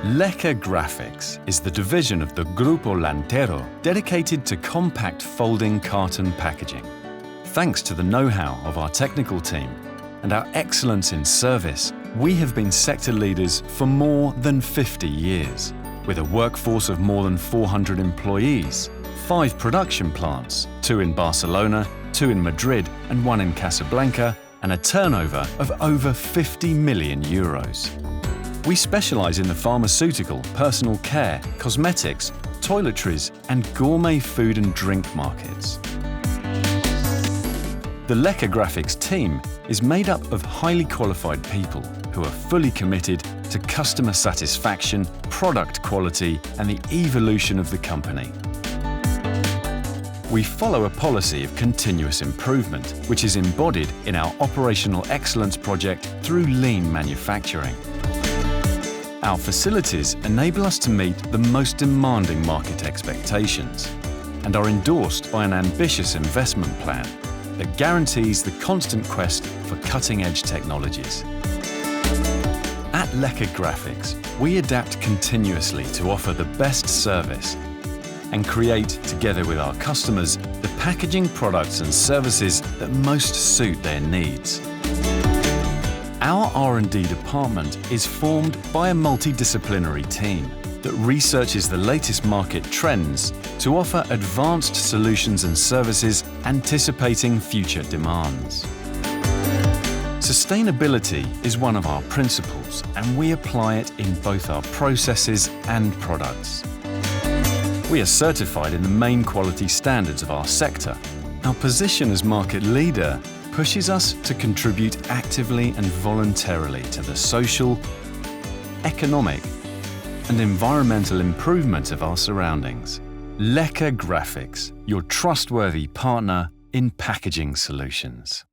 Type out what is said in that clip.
Leca Graphics is the division of the Group Lantero dedicated to compact folding carton packaging. Thanks to the know-how of our technical team and our excellence in service, we have been sector leaders for more than 50 years. With a workforce of more than 400 employees, 5 production plants, 2 in Barcelona, 2 in Madrid and 1 in Casablanca, and a turnover of over 50 million euros. We specialize in the pharmaceutical, personal care, cosmetics, toiletries, and gourmet food and drink markets. The Leca Graphics team is made up of highly qualified people who are fully committed to customer satisfaction, product quality, and the evolution of the company. We follow a policy of continuous improvement, which is embodied in our operational excellence project through lean manufacturing. Our facilities enable us to meet the most demanding market expectations and are endorsed by an ambitious investment plan that guarantees the constant quest for cutting-edge technologies. At Leca Graphics, we adapt continuously to offer the best service and create, together with our customers, the packaging products and services that most suit their needs. Our R&D department is formed by a multidisciplinary team that researches the latest market trends to offer advanced solutions and services anticipating future demands. Sustainability is one of our principles, and we apply it in both our processes and products. We are certified in the main quality standards of our sector. Our position as market leader pushes us to contribute actively and voluntarily to the social, economic, and environmental improvement of our surroundings. Leca Graphics, your trustworthy partner in packaging solutions.